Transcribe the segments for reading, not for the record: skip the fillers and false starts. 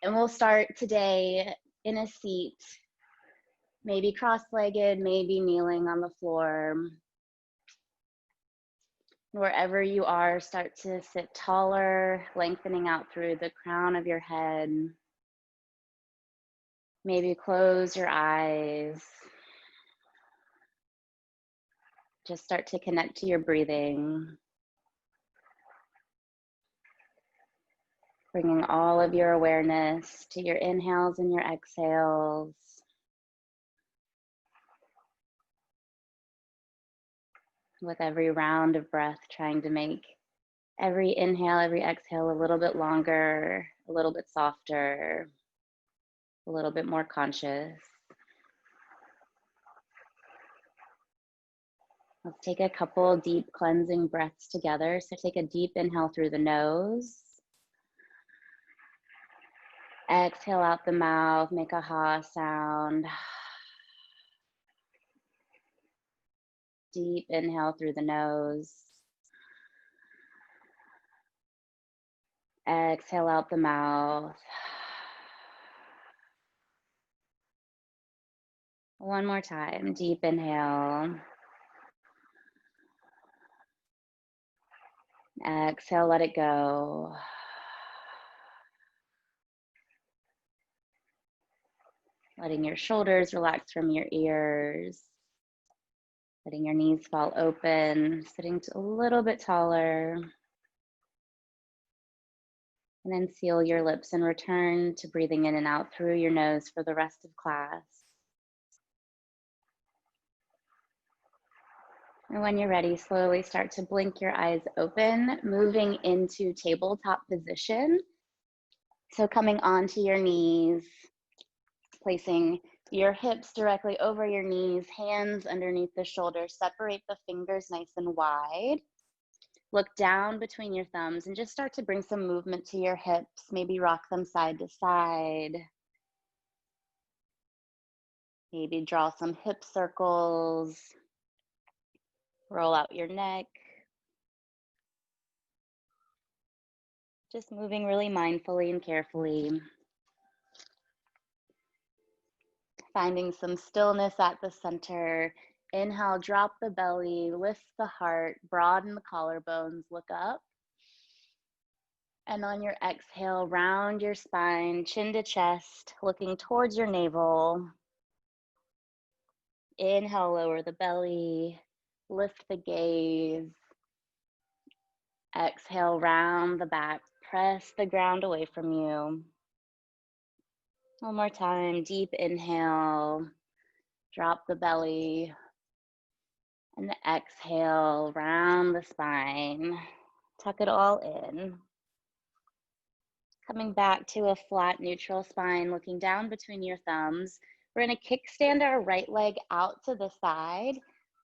And we'll start today in a seat, maybe cross-legged, maybe kneeling on the floor. Wherever you are, start to sit taller, lengthening out through the crown of your head. Maybe close your eyes. Just start to connect to your breathing. Bringing all of your awareness to your inhales and your exhales. With every round of breath, trying to make every inhale, every exhale a little bit longer, a little bit softer, a little bit more conscious. Let's take a couple deep cleansing breaths together. So take a deep inhale through the nose. Exhale out the mouth, make a ha sound. Deep inhale through the nose. Exhale out the mouth. One more time, deep inhale. Exhale, let it go. Letting your shoulders relax from your ears. Letting your knees fall open, sitting a little bit taller. And then seal your lips and return to breathing in and out through your nose for the rest of class. And when you're ready, slowly start to blink your eyes open, moving into tabletop position. So coming onto your knees, placing your hips directly over your knees, hands underneath the shoulders, separate the fingers nice and wide. Look down between your thumbs and just start to bring some movement to your hips. Maybe rock them side to side. Maybe draw some hip circles. Roll out your neck. Just moving really mindfully and carefully. Finding some stillness at the center. Inhale, drop the belly, lift the heart, broaden the collarbones, look up. And on your exhale, round your spine, chin to chest, looking towards your navel. Inhale, lower the belly, lift the gaze. Exhale, round the back, press the ground away from you. One more time, deep inhale, drop the belly, and exhale, round the spine, tuck it all in. Coming back to a flat, neutral spine, looking down between your thumbs. We're gonna kickstand our right leg out to the side,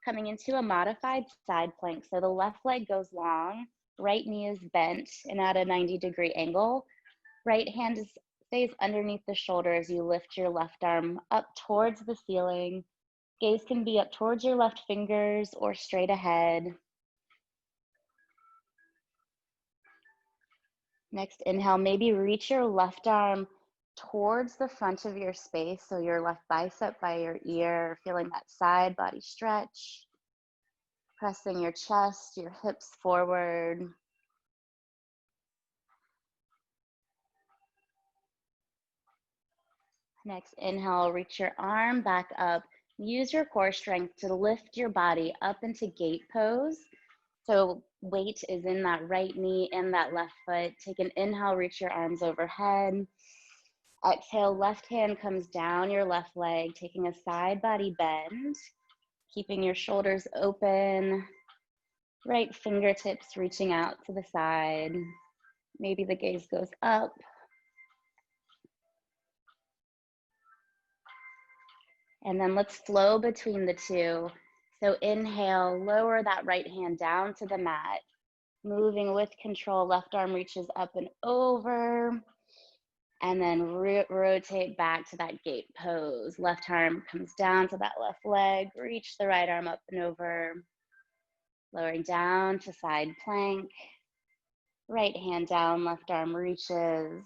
coming into a modified side plank. So the left leg goes long, right knee is bent and at a 90-degree angle. Right hand stays underneath the shoulder as you lift your left arm up towards the ceiling. Gaze can be up towards your left fingers or straight ahead. Next inhale, maybe reach your left arm towards the front of your space, so your left bicep by your ear, feeling that side body stretch. Pressing your chest, your hips forward. Next inhale, reach your arm back up. Use your core strength to lift your body up into gate pose. So weight is in that right knee and that left foot. Take an inhale, reach your arms overhead. Exhale, left hand comes down your left leg, taking a side body bend, keeping your shoulders open, right fingertips reaching out to the side. Maybe the gaze goes up. And then let's flow between the two. So inhale, lower that right hand down to the mat. Moving with control, left arm reaches up and over. And then rotate back to that gate pose. Left arm comes down to that left leg. Reach the right arm up and over. Lowering down to side plank. Right hand down, left arm reaches.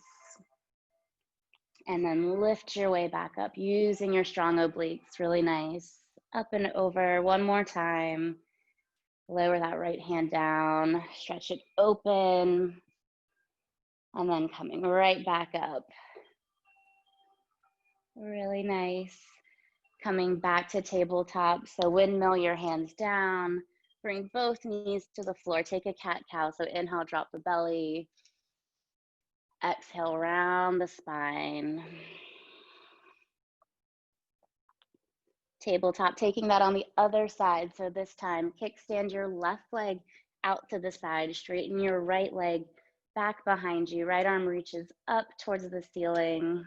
And then lift your way back up using your strong obliques. Really nice. Up and over. One more time. Lower that right hand down. Stretch it open. And then coming right back up. Really nice. Coming back to tabletop. So windmill your hands down. Bring both knees to the floor. Take a cat-cow. So inhale, drop the belly. Exhale, round the spine. Tabletop, taking that on the other side. So this time, kickstand your left leg out to the side. Straighten your right leg back behind you. Right arm reaches up towards the ceiling.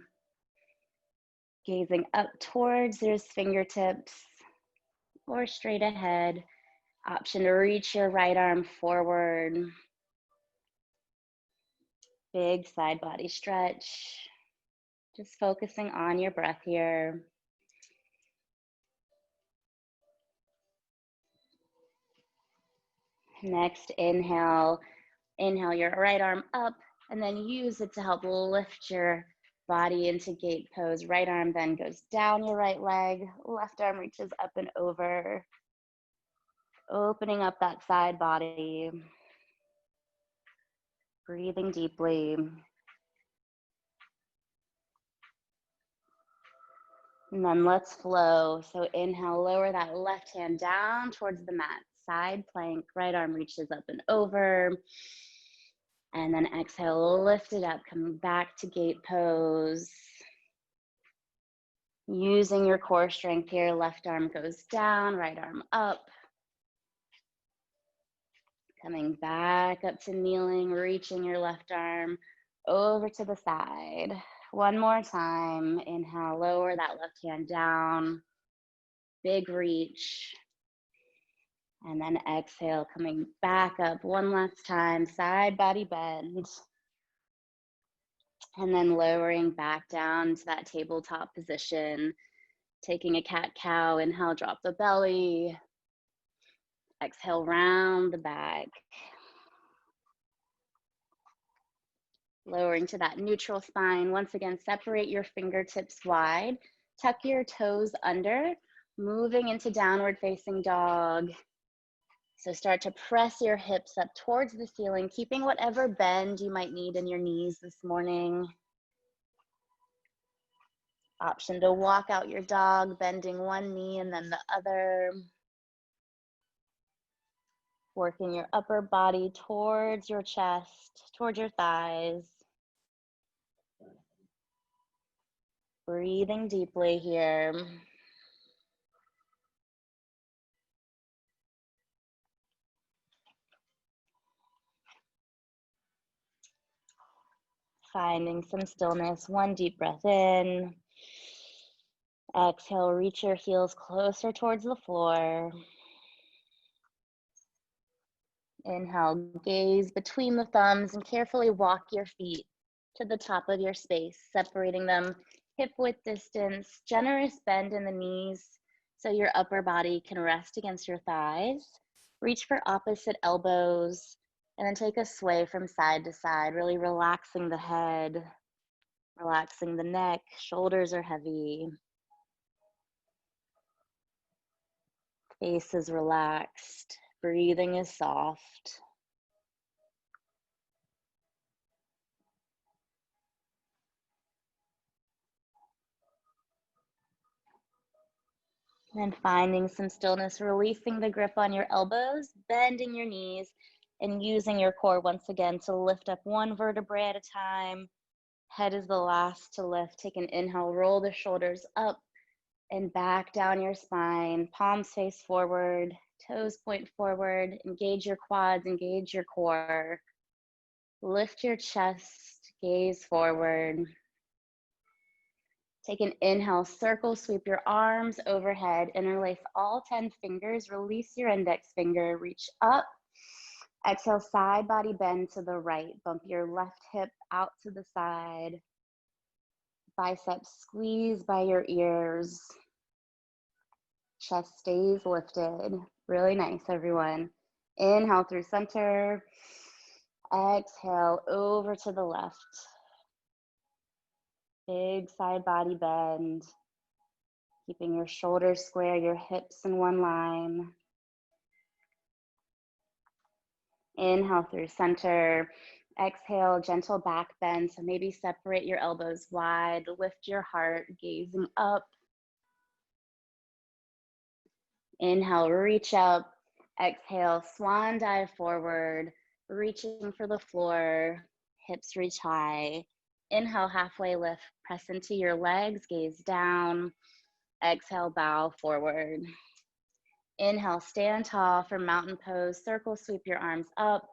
Gazing up towards those fingertips or straight ahead. Option to reach your right arm forward. Big side body stretch. Just focusing on your breath here. Next, inhale. Inhale your right arm up and then use it to help lift your body into gate pose. Right arm then goes down your right leg. Left arm reaches up and over. Opening up that side body. Breathing deeply. And then let's flow. So inhale, lower that left hand down towards the mat. Side plank, right arm reaches up and over. And then exhale, lift it up, coming back to gate pose. Using your core strength here, left arm goes down, right arm up. Coming back up to kneeling, reaching your left arm over to the side. One more time. Inhale, lower that left hand down. Big reach. And then exhale, coming back up one last time, side body bend. And then lowering back down to that tabletop position. Taking a cat-cow, inhale, drop the belly. Exhale, round the back. Lowering to that neutral spine. Once again, separate your fingertips wide. Tuck your toes under. Moving into downward facing dog. So start to press your hips up towards the ceiling, keeping whatever bend you might need in your knees this morning. Option to walk out your dog, bending one knee and then the other. Working your upper body towards your chest, towards your thighs. Breathing deeply here. Finding some stillness. One deep breath in. Exhale, reach your heels closer towards the floor. Inhale, gaze between the thumbs and carefully walk your feet to the top of your space, separating them hip width distance, generous bend in the knees so your upper body can rest against your thighs. Reach for opposite elbows and then take a sway from side to side, really relaxing the head, relaxing the neck, shoulders are heavy. Face is relaxed, breathing is soft. And finding some stillness, releasing the grip on your elbows, bending your knees, and using your core once again to lift up one vertebrae at a time. Head is the last to lift. Take an inhale, roll the shoulders up and back down your spine. Palms face forward, toes point forward. Engage your quads, engage your core. Lift your chest, gaze forward. Take an inhale, circle, sweep your arms overhead, interlace all 10 fingers, release your index finger, reach up. Exhale, side body bend to the right, bump your left hip out to the side. Biceps squeeze by your ears. Chest stays lifted. Really nice, everyone. Inhale through center. Exhale over to the left. Big side body bend. Keeping your shoulders square, your hips in one line. Inhale through center. Exhale, gentle back bend. So maybe separate your elbows wide, lift your heart, gazing up. Inhale, reach up. Exhale, swan dive forward, reaching for the floor, hips reach high. Inhale, halfway lift, press into your legs, gaze down. Exhale, bow forward. Inhale, stand tall for mountain pose, circle sweep your arms up.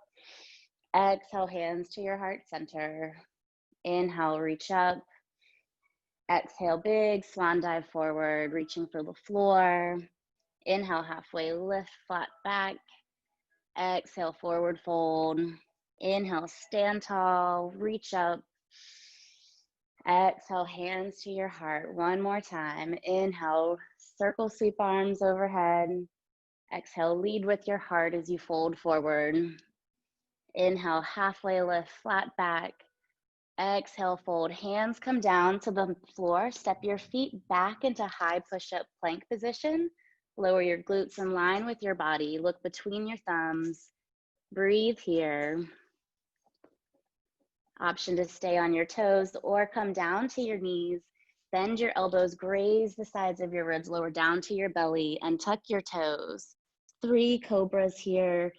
Exhale, hands to your heart center. Inhale, reach up. Exhale, big swan dive forward, reaching for the floor. Inhale, halfway lift, flat back. Exhale, forward fold. Inhale, stand tall, reach up. Exhale, hands to your heart. One more time. Inhale, circle sweep arms overhead. Exhale, lead with your heart as you fold forward. Inhale, halfway lift, flat back. Exhale, fold. Hands come down to the floor. Step your feet back into high push-up plank position. Lower your glutes in line with your body. Look between your thumbs. Breathe here. Option to stay on your toes or come down to your knees. Bend your elbows, graze the sides of your ribs, lower down to your belly, and tuck your toes. 3 cobras here.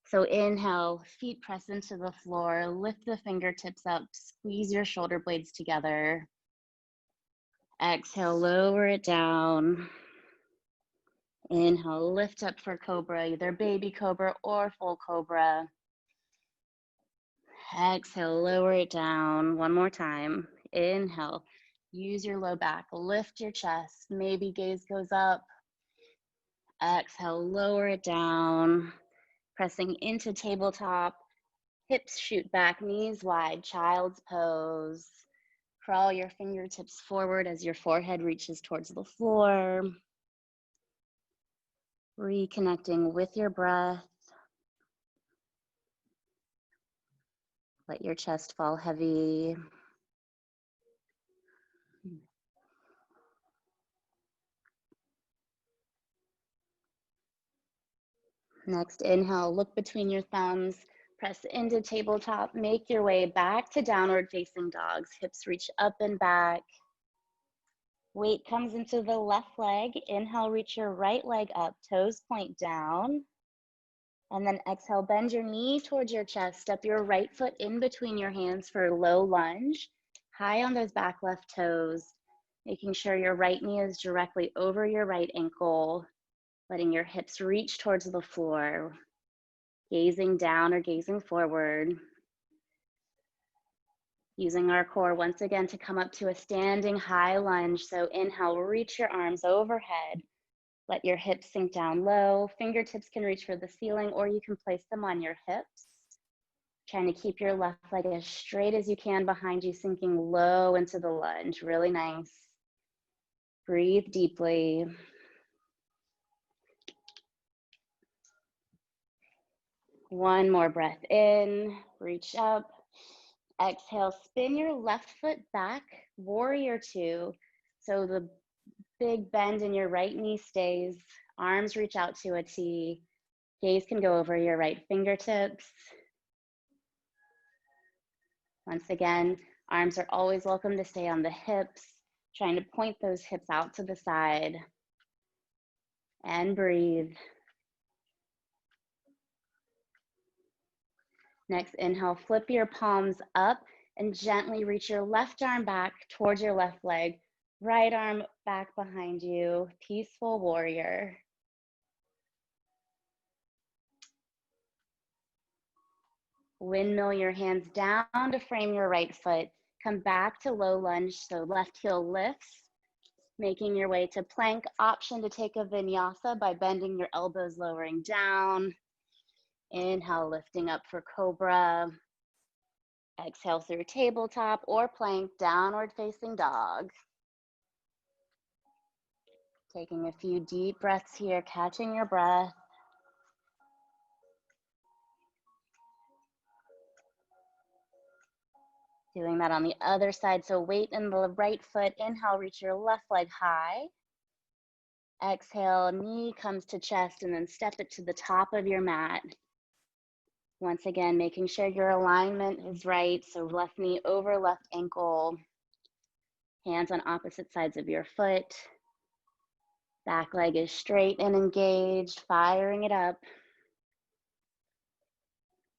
So inhale, feet press into the floor, lift the fingertips up, squeeze your shoulder blades together. Exhale, lower it down. Inhale, lift up for cobra, either baby cobra or full cobra. Exhale, lower it down. One more time. Inhale, use your low back, lift your chest, maybe gaze goes up. Exhale, lower it down. Pressing into tabletop, hips shoot back, knees wide, child's pose. Crawl your fingertips forward as your forehead reaches towards the floor. Reconnecting with your breath. Let your chest fall heavy. Next, inhale, look between your thumbs, press into tabletop, make your way back to downward facing dogs. Hips reach up and back. Weight comes into the left leg. Inhale, reach your right leg up, toes point down. And then exhale, bend your knee towards your chest, step your right foot in between your hands for a low lunge. High on those back left toes, making sure your right knee is directly over your right ankle. Letting your hips reach towards the floor, gazing down or gazing forward. Using our core once again to come up to a standing high lunge. So inhale, reach your arms overhead. Let your hips sink down low. Fingertips can reach for the ceiling or you can place them on your hips. Trying to keep your left leg as straight as you can behind you, sinking low into the lunge. Really nice. Breathe deeply. One more breath in, reach up. Exhale, spin your left foot back, warrior 2. So the big bend in your right knee stays. Arms reach out to a T. Gaze can go over your right fingertips. Once again, arms are always welcome to stay on the hips, trying to point those hips out to the side. And breathe. Next, inhale, flip your palms up and gently reach your left arm back towards your left leg. Right arm back behind you, peaceful warrior. Windmill your hands down to frame your right foot. Come back to low lunge, so left heel lifts. Making your way to plank. Option to take a vinyasa by bending your elbows, lowering down. Inhale, lifting up for cobra. Exhale through tabletop or plank, downward facing dog. Taking a few deep breaths here, catching your breath. Doing that on the other side. So weight in the right foot. Inhale, reach your left leg high. Exhale, knee comes to chest, and then step it to the top of your mat. Once again, making sure your alignment is right. So left knee over left ankle. Hands on opposite sides of your foot. Back leg is straight and engaged, firing it up.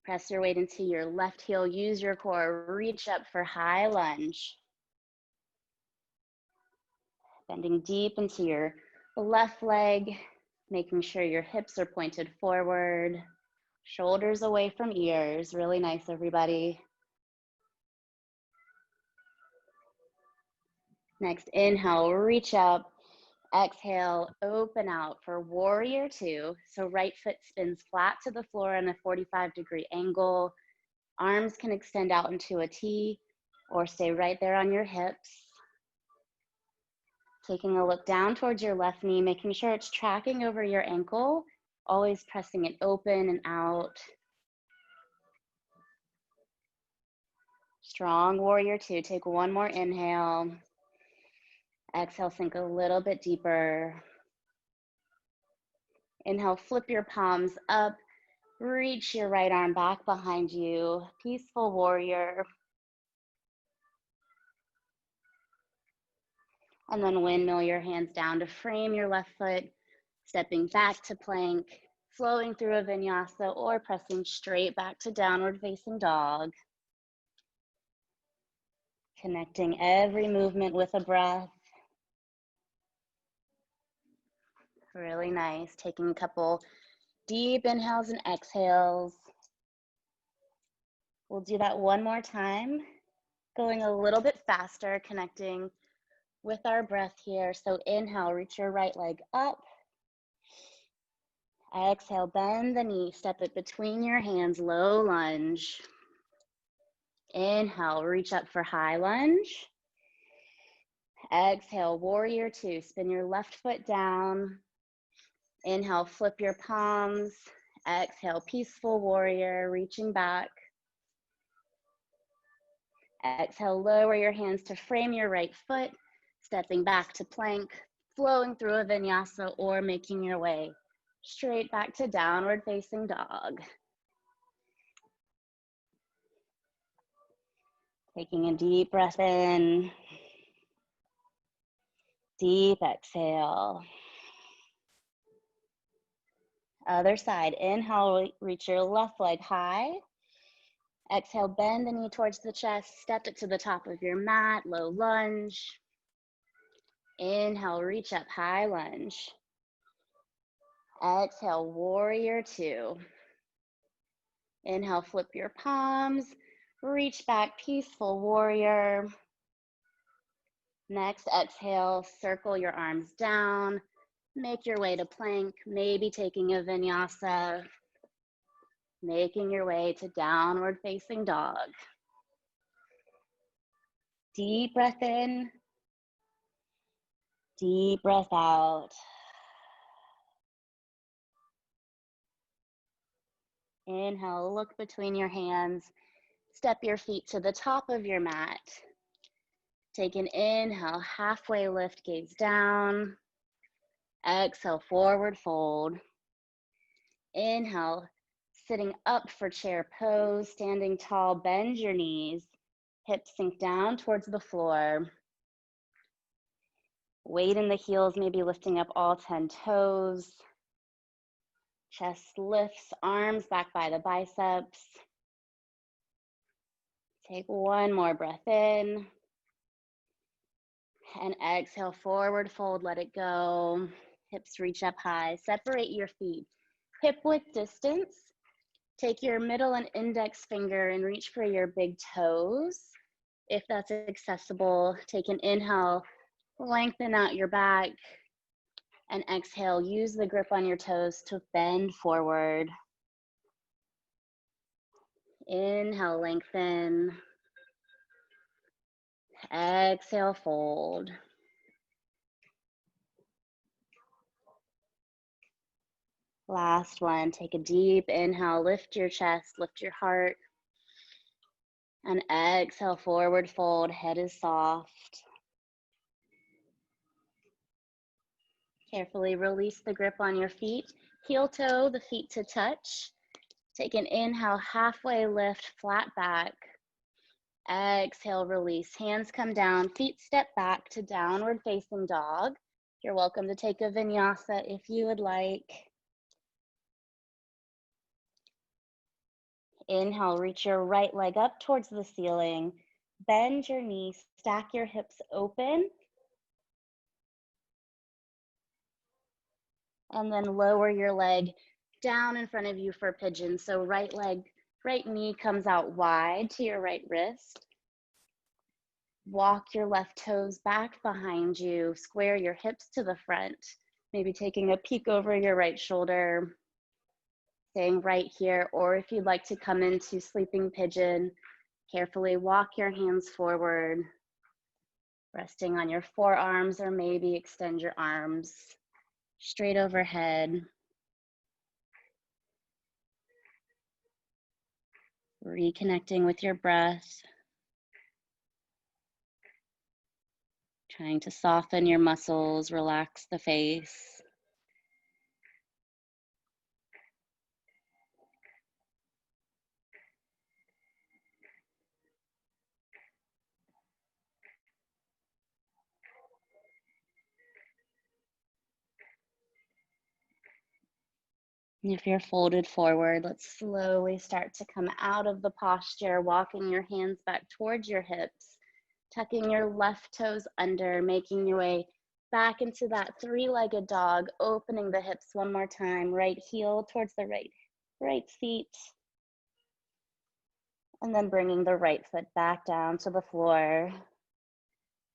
Press your weight into your left heel. Use your core. Reach up for high lunge. Bending deep into your left leg, making sure your hips are pointed forward, shoulders away from ears. Really nice, everybody. Next, inhale, reach up. Exhale, open out for warrior two. So right foot spins flat to the floor in a 45-degree angle. Arms can extend out into a T or stay right there on your hips. Taking a look down towards your left knee, making sure it's tracking over your ankle, always pressing it open and out. Strong warrior two. Take one more inhale. Exhale, sink a little bit deeper. Inhale, flip your palms up. Reach your right arm back behind you. Peaceful warrior. And then windmill your hands down to frame your left foot, stepping back to plank, flowing through a vinyasa, or pressing straight back to downward facing dog. Connecting every movement with a breath. Really nice. Taking a couple deep inhales and exhales. We'll do that one more time, going a little bit faster, connecting with our breath here. So inhale, reach your right leg up. Exhale, bend the knee, step it between your hands, low lunge. Inhale, reach up for high lunge. Exhale, warrior two, spin your left foot down. Inhale, flip your palms. Exhale, peaceful warrior, reaching back. Exhale, lower your hands to frame your right foot, stepping back to plank, flowing through a vinyasa, or making your way straight back to downward facing dog. Taking a deep breath in, deep exhale. Other side, inhale, reach your left leg high. Exhale, bend the knee towards the chest, step it to the top of your mat, low lunge. Inhale, reach up, high lunge. Exhale, warrior two. Inhale, flip your palms, reach back, peaceful warrior. Next, exhale, circle your arms down, make your way to plank, maybe taking a vinyasa, making your way to downward facing dog. Deep breath in, deep breath out. Inhale, look between your hands, step your feet to the top of your mat. Take an inhale, halfway lift, gaze down. Exhale, forward fold. Inhale, sitting up for chair pose, standing tall, bend your knees. Hips sink down towards the floor. Weight in the heels, maybe lifting up all 10 toes. Chest lifts, arms back by the biceps. Take one more breath in. And exhale, forward fold, let it go. Hips reach up high. Separate your feet hip width distance. Take your middle and index finger and reach for your big toes. If that's accessible, take an inhale, lengthen out your back, and exhale, use the grip on your toes to bend forward. Inhale, lengthen. Exhale, fold. Last one, take a deep inhale, lift your chest, lift your heart. And exhale, forward fold, head is soft. Carefully release the grip on your feet. Heel toe, the feet to touch. Take an inhale, halfway lift, flat back. Exhale, release. Hands come down, feet step back to downward facing dog. You're welcome to take a vinyasa if you would like. Inhale, reach your right leg up towards the ceiling. Bend your knees, stack your hips open. And then lower your leg down in front of you for pigeon. So right knee comes out wide to your right wrist. Walk your left toes back behind you. Square your hips to the front. Maybe taking a peek over your right shoulder. Staying right here. Or if you'd like to come into sleeping pigeon, carefully walk your hands forward. Resting on your forearms, or maybe extend your arms straight overhead. Reconnecting with your breath. Trying to soften your muscles, relax the face. If you're folded forward, let's slowly start to come out of the posture, walking your hands back towards your hips, tucking your left toes under, making your way back into that three-legged dog, opening the hips one more time, right heel towards the right feet, and then bringing the right foot back down to the floor.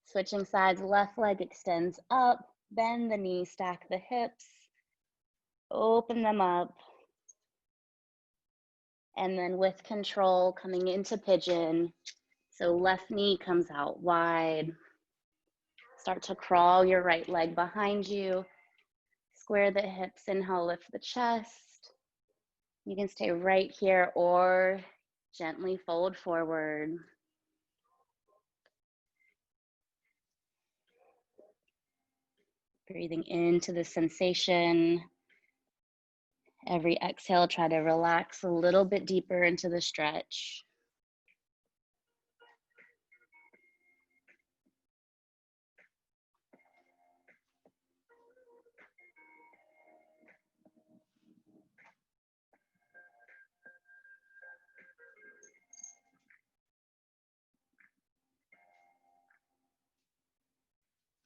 Switching sides, left leg extends up, bend the knee, stack the hips, open them up, and then with control, coming into pigeon. So left knee comes out wide. Start to crawl your right leg behind you. Square the hips, inhale, lift the chest. You can stay right here or gently fold forward. Breathing into the sensation. Every exhale, try to relax a little bit deeper into the stretch.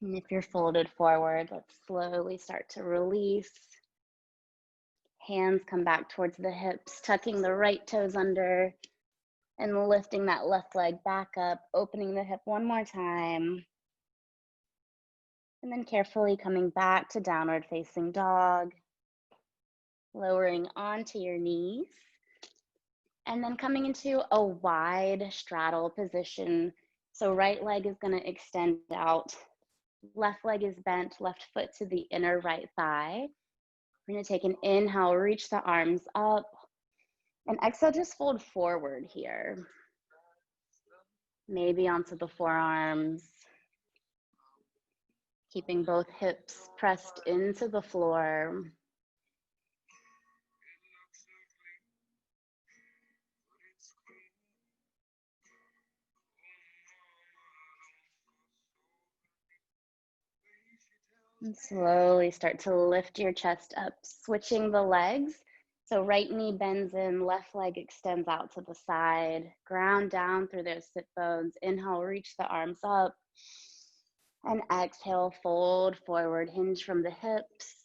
And if you're folded forward, let's slowly start to release. Hands come back towards the hips, tucking the right toes under and lifting that left leg back up, opening the hip one more time. And then carefully coming back to downward facing dog, lowering onto your knees. And then coming into a wide straddle position. So right leg is going to extend out. Left leg is bent, left foot to the inner right thigh. We're going to take an inhale, reach the arms up. And exhale, just fold forward here. Maybe onto the forearms. Keeping both hips pressed into the floor. And slowly start to lift your chest up, switching the legs. So right knee bends in, left leg extends out to the side. Ground down through those sit bones. Inhale, reach the arms up. And exhale, fold forward, hinge from the hips.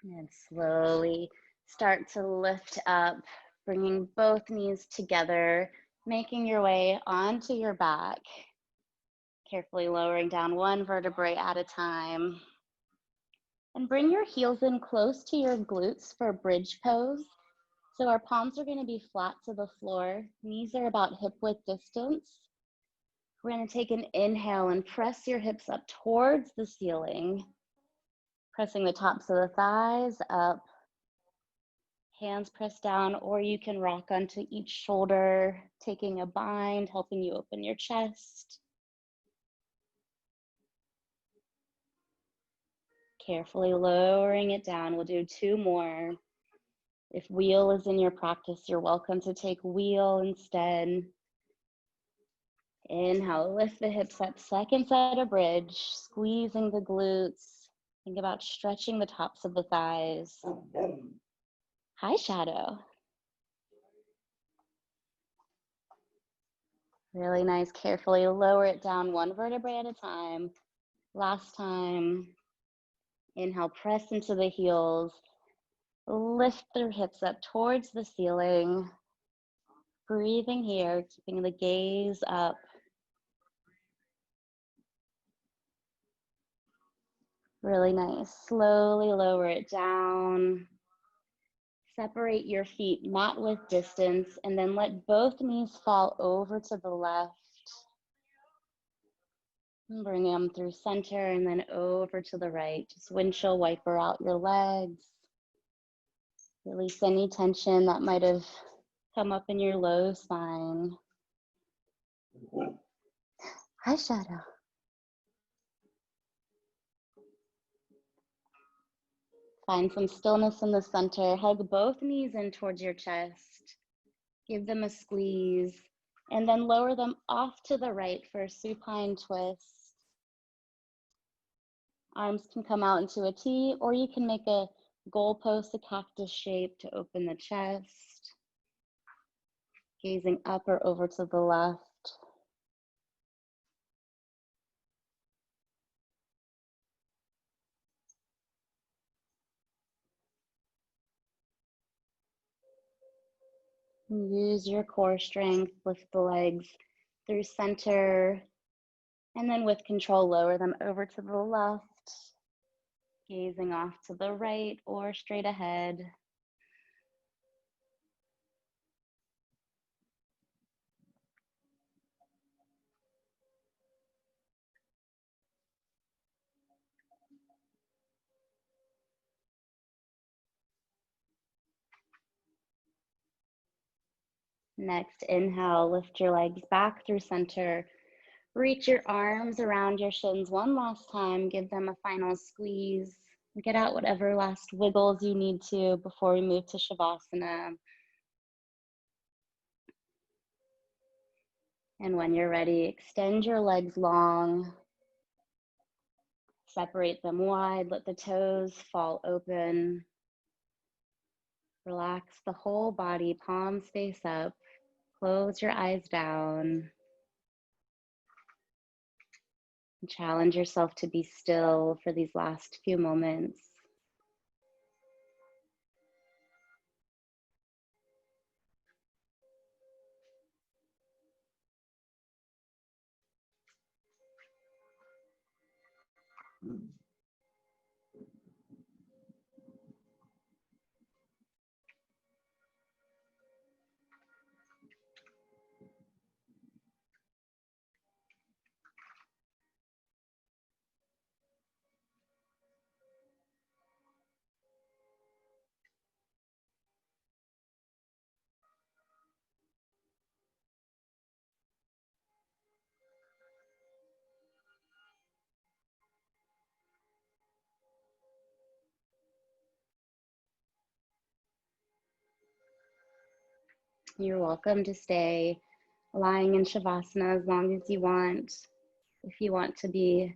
And slowly start to lift up, bringing both knees together, making your way onto your back. Carefully lowering down one vertebrae at a time. And bring your heels in close to your glutes for bridge pose. So our palms are going to be flat to the floor. Knees are about hip width distance. We're going to take an inhale and press your hips up towards the ceiling, pressing the tops of the thighs up. Hands pressed down, or you can rock onto each shoulder, taking a bind, helping you open your chest. Carefully lowering it down. We'll do 2 more. If wheel is in your practice, you're welcome to take wheel instead. Inhale, lift the hips up, second side of bridge, squeezing the glutes. Think about stretching the tops of the thighs. Hi, Shadow. Really nice. Carefully lower it down 1 vertebrae at a time. Last time. Inhale, press into the heels. Lift the hips up towards the ceiling. Breathing here, keeping the gaze up. Really nice. Slowly lower it down. Separate your feet, mat width distance, and then let both knees fall over to the left. And bring them through center and then over to the right. Just windshield wiper out your legs. Release any tension that might have come up in your low spine. Hi, Shadow. Find some stillness in the center. Hug both knees in towards your chest. Give them a squeeze. And then lower them off to the right for a supine twist. Arms can come out into a T, or you can make a goalpost, a cactus shape to open the chest. Gazing up or over to the left. Use your core strength, lift the legs through center, and then with control, lower them over to the left, gazing off to the right or straight ahead. Next, inhale, lift your legs back through center. Reach your arms around your shins one last time. Give them a final squeeze. Get out whatever last wiggles you need to before we move to Shavasana. And when you're ready, extend your legs long. Separate them wide. Let the toes fall open. Relax the whole body, palms face up. Close your eyes down. Challenge yourself to be still for these last few moments. You're welcome to stay lying in Shavasana as long as you want. If you want to be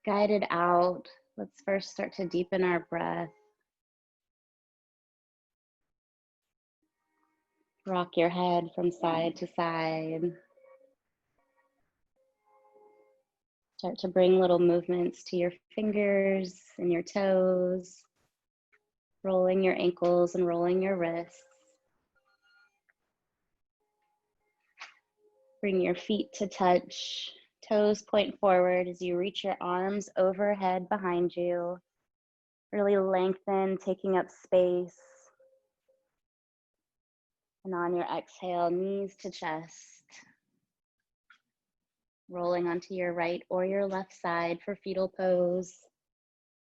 guided out, let's first start to deepen our breath. Rock your head from side to side. Start to bring little movements to your fingers and your toes, rolling your ankles and rolling your wrists. Bring your feet to touch, toes point forward as you reach your arms overhead behind you. Really lengthen, taking up space. And on your exhale, knees to chest, rolling onto your right or your left side for fetal pose,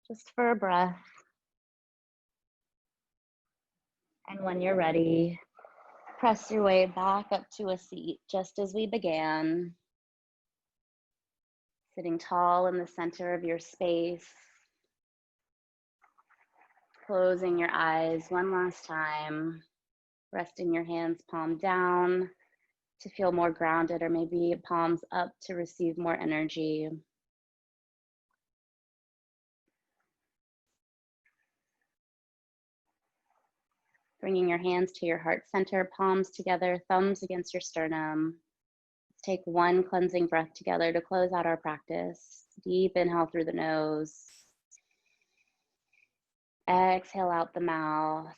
just for a breath. And when you're ready, press your way back up to a seat, just as we began. Sitting tall in the center of your space. Closing your eyes one last time. Resting your hands palm down to feel more grounded, or maybe palms up to receive more energy. Bringing your hands to your heart center, palms together, thumbs against your sternum. Let's take one cleansing breath together to close out our practice. Deep inhale through the nose. Exhale out the mouth.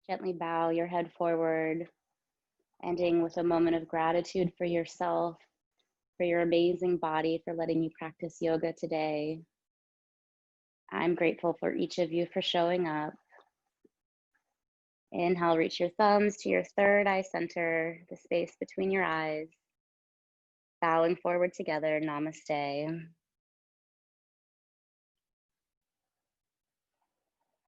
Gently bow your head forward, ending with a moment of gratitude for yourself, for your amazing body, for letting you practice yoga today. I'm grateful for each of you for showing up. Inhale, reach your thumbs to your third eye center, the space between your eyes. Bowing forward together, namaste.